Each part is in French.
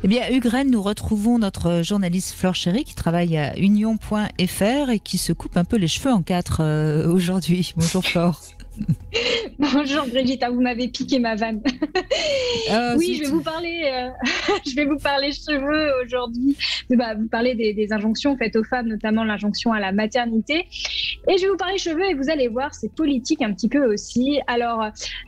Eh bien, Ugraine, nous retrouvons notre journaliste Flore Chéry qui travaille à union.fr et qui se coupe un peu les cheveux en quatre aujourd'hui. Bonjour Flore. Bonjour Brigitte, vous m'avez piqué ma vanne. Oui, je vais vous parler, je vais vous parler cheveux aujourd'hui. Vous parler des injonctions faites aux femmes, notamment l'injonction à la maternité. Et je vais vous parler cheveux et vous allez voir, c'est politique un petit peu aussi. Alors,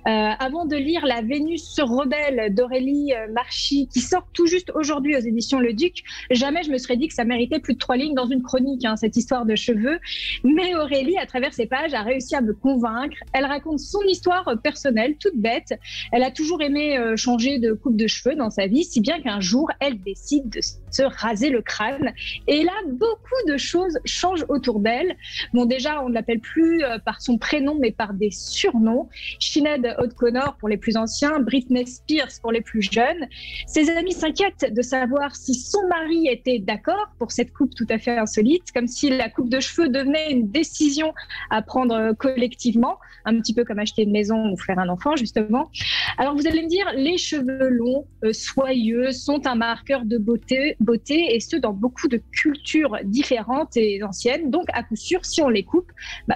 avant de lire La Vénus rebelle d'Aurélie Marchis, qui sort tout juste aujourd'hui aux éditions Le Duc, jamais je me serais dit que ça méritait plus de 3 lignes dans une chronique, cette histoire de cheveux. Mais Aurélie, à travers ses pages, a réussi à me convaincre. Elle raconte son histoire personnelle, toute bête. Elle a toujours aimé changer de coupe de cheveux dans sa vie, si bien qu'un jour, elle décide de se raser le crâne. Et là, beaucoup de choses changent autour d'elle. Bon, déjà, on ne l'appelle plus par son prénom, mais par des surnoms. Sinéad O'Connor pour les plus anciens, Britney Spears pour les plus jeunes. Ses amis s'inquiètent de savoir si son mari était d'accord pour cette coupe tout à fait insolite, comme si la coupe de cheveux devenait une décision à prendre collectivement, un petit peu comme acheter une maison ou faire un enfant, justement. Alors, vous allez me dire, les cheveux longs, soyeux, sont un marqueur de beauté, et ce, dans beaucoup de cultures différentes et anciennes. Donc, à coup sûr, si on les coupe,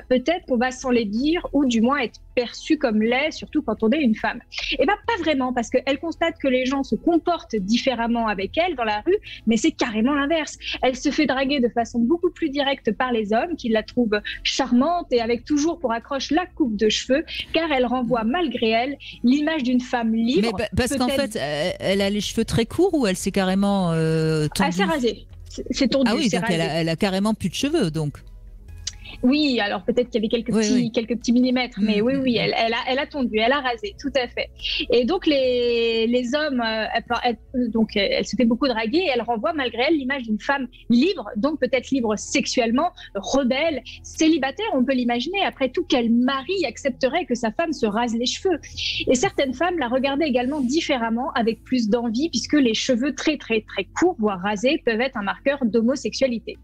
peut-être qu'on va s'en les dire, ou du moins être perçu comme laid, surtout quand on est une femme. Et pas vraiment, parce qu'elle constate que les gens se comportent différemment avec elle dans la rue, mais c'est carrément l'inverse. Elle se fait draguer de façon beaucoup plus directe par les hommes, qui la trouvent charmante et avec toujours pour accroche la coupe de cheveux, car elle renvoie malgré elle l'image d'une femme libre. Mais parce qu'en fait, elle a les cheveux très courts ou elle s'est carrément tondue? Elle s'est rasée. C'est tondu. Ah oui, donc elle a carrément plus de cheveux, donc. Oui, alors peut-être qu'il y avait quelques petits millimètres, mais oui, elle a tondu, elle a rasé, tout à fait. Et donc les hommes, elle se fait beaucoup draguer et elle renvoie malgré elle l'image d'une femme libre, donc peut-être libre sexuellement, rebelle, célibataire, on peut l'imaginer. Après tout, quel mari accepterait que sa femme se rase les cheveux? Et certaines femmes la regardaient également différemment, avec plus d'envie, puisque les cheveux très très très courts, voire rasés, peuvent être un marqueur d'homosexualité.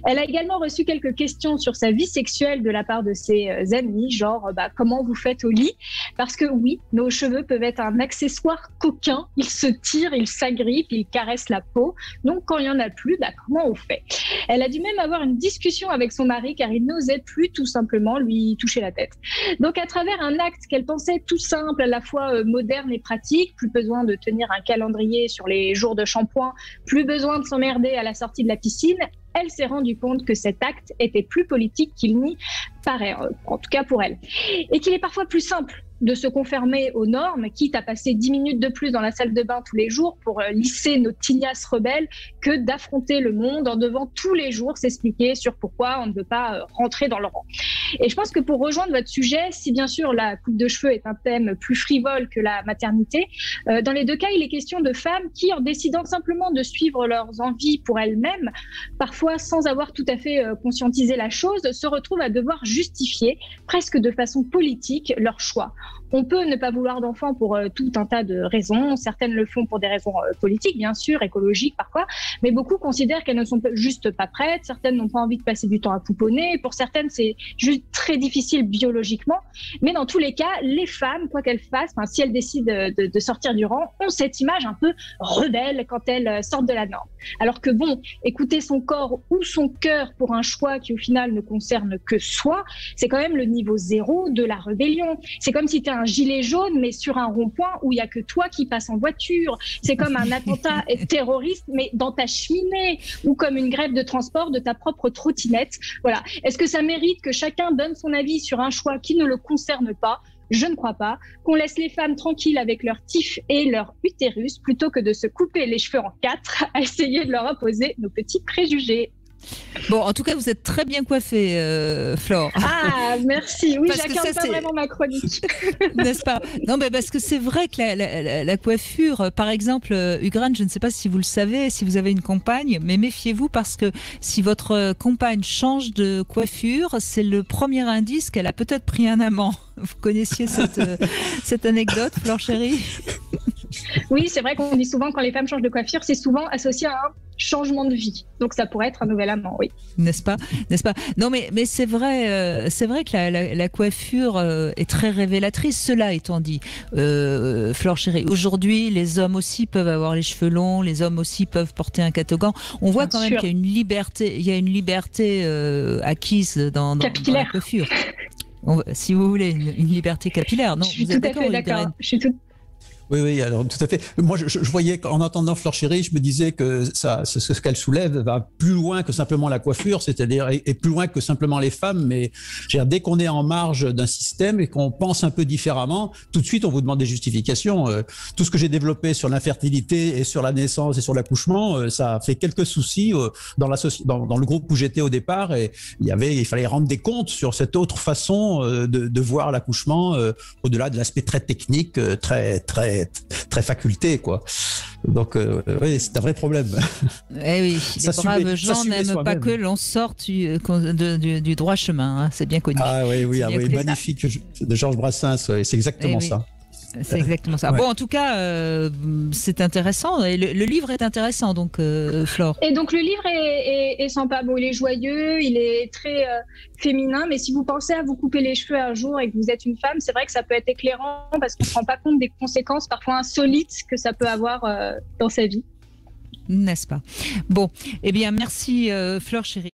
Elle a également reçu quelques questions sur sa vie sexuelle de la part de ses amis, genre comment vous faites au lit? Parce que oui, nos cheveux peuvent être un accessoire coquin, ils se tirent, ils s'agrippent, ils caressent la peau. Donc quand il n'y en a plus, comment on fait? Elle a dû même avoir une discussion avec son mari car il n'osait plus tout simplement lui toucher la tête. Donc à travers un acte qu'elle pensait tout simple, à la fois moderne et pratique, plus besoin de tenir un calendrier sur les jours de shampoing, plus besoin de s'emmerder à la sortie de la piscine, elle s'est rendue compte que cet acte était plus politique qu'il n'y paraît, en tout cas pour elle. Et qu'il est parfois plus simple de se conformer aux normes, quitte à passer 10 minutes de plus dans la salle de bain tous les jours pour lisser nos tignasses rebelles, que d'affronter le monde en devant tous les jours s'expliquer sur pourquoi on ne veut pas rentrer dans le rang. Et je pense que pour rejoindre votre sujet, si bien sûr la coupe de cheveux est un thème plus frivole que la maternité, dans les deux cas, il est question de femmes qui, en décidant simplement de suivre leurs envies pour elles-mêmes, parfois sans avoir tout à fait conscientisé la chose, se retrouvent à devoir justifier, presque de façon politique, leur choix. On peut ne pas vouloir d'enfants pour tout un tas de raisons. Certaines le font pour des raisons politiques, bien sûr, écologiques parfois, mais beaucoup considèrent qu'elles ne sont juste pas prêtes. Certaines n'ont pas envie de passer du temps à pouponner. Pour certaines, c'est juste très difficile biologiquement. Mais dans tous les cas, les femmes, quoi qu'elles fassent, si elles décident de sortir du rang, ont cette image un peu rebelle quand elles sortent de la norme. Alors que bon, écouter son corps ou son cœur pour un choix qui au final ne concerne que soi, c'est quand même le niveau zéro de la rébellion. C'est comme si tu es un gilet jaune, mais sur un rond-point où il n'y a que toi qui passes en voiture. C'est comme un attentat terroriste, mais dans ta cheminée, ou comme une grève de transport de ta propre trottinette. Voilà. Est-ce que ça mérite que chacun donne son avis sur un choix qui ne le concerne pas? Je ne crois pas. Qu'on laisse les femmes tranquilles avec leur tif et leur utérus, plutôt que de se couper les cheveux en 4 à essayer de leur opposer nos petits préjugés. Bon, en tout cas, vous êtes très bien coiffée, Flore. Ah, merci. Oui, j'incarne pas vraiment ma chronique. N'est-ce pas? Non, mais parce que c'est vrai que la coiffure, par exemple, Ugraine, je ne sais pas si vous le savez, si vous avez une compagne, mais méfiez-vous parce que si votre compagne change de coiffure, c'est le premier indice qu'elle a peut-être pris un amant. Vous connaissiez cette anecdote, Flore Chéry? Oui, c'est vrai qu'on dit souvent quand les femmes changent de coiffure, c'est souvent associé à un changement de vie. Donc ça pourrait être un nouvel amant, oui. N'est-ce pas? Non, mais c'est vrai que la coiffure est très révélatrice. Cela étant dit, Flore Chéri, aujourd'hui, les hommes aussi peuvent avoir les cheveux longs, les hommes aussi peuvent porter un catogan. On voit quand même qu'il y a une liberté, acquise dans la coiffure. Si vous voulez, une liberté capillaire. Non, je suis tout à fait d'accord. Oui, alors tout à fait. Moi, je voyais qu'en entendant Flore Chéri, je me disais que ce qu'elle soulève va plus loin que simplement la coiffure, c'est-à-dire et plus loin que simplement les femmes. Mais dès qu'on est en marge d'un système et qu'on pense un peu différemment, tout de suite, on vous demande des justifications. Tout ce que j'ai développé sur l'infertilité et sur la naissance et sur l'accouchement, ça a fait quelques soucis dans le groupe où j'étais au départ. Et il fallait rendre des comptes sur cette autre façon de voir l'accouchement au-delà de l'aspect très technique, très faculté, quoi. Donc, oui, c'est un vrai problème. Eh oui, les braves gens n'aiment pas que l'on sorte du droit chemin, hein, c'est bien connu. Ah oui, magnifique de Georges Brassens, c'est exactement ça. C'est exactement ça. Ouais. Bon, en tout cas, c'est intéressant. Et le livre est intéressant, donc, Flore. Et donc, le livre est sympa. Bon, il est joyeux, il est très féminin, mais si vous pensez à vous couper les cheveux un jour et que vous êtes une femme, c'est vrai que ça peut être éclairant parce qu'on ne se rend pas compte des conséquences parfois insolites que ça peut avoir dans sa vie. N'est-ce pas? Bon, eh bien, merci, Flore Chéri.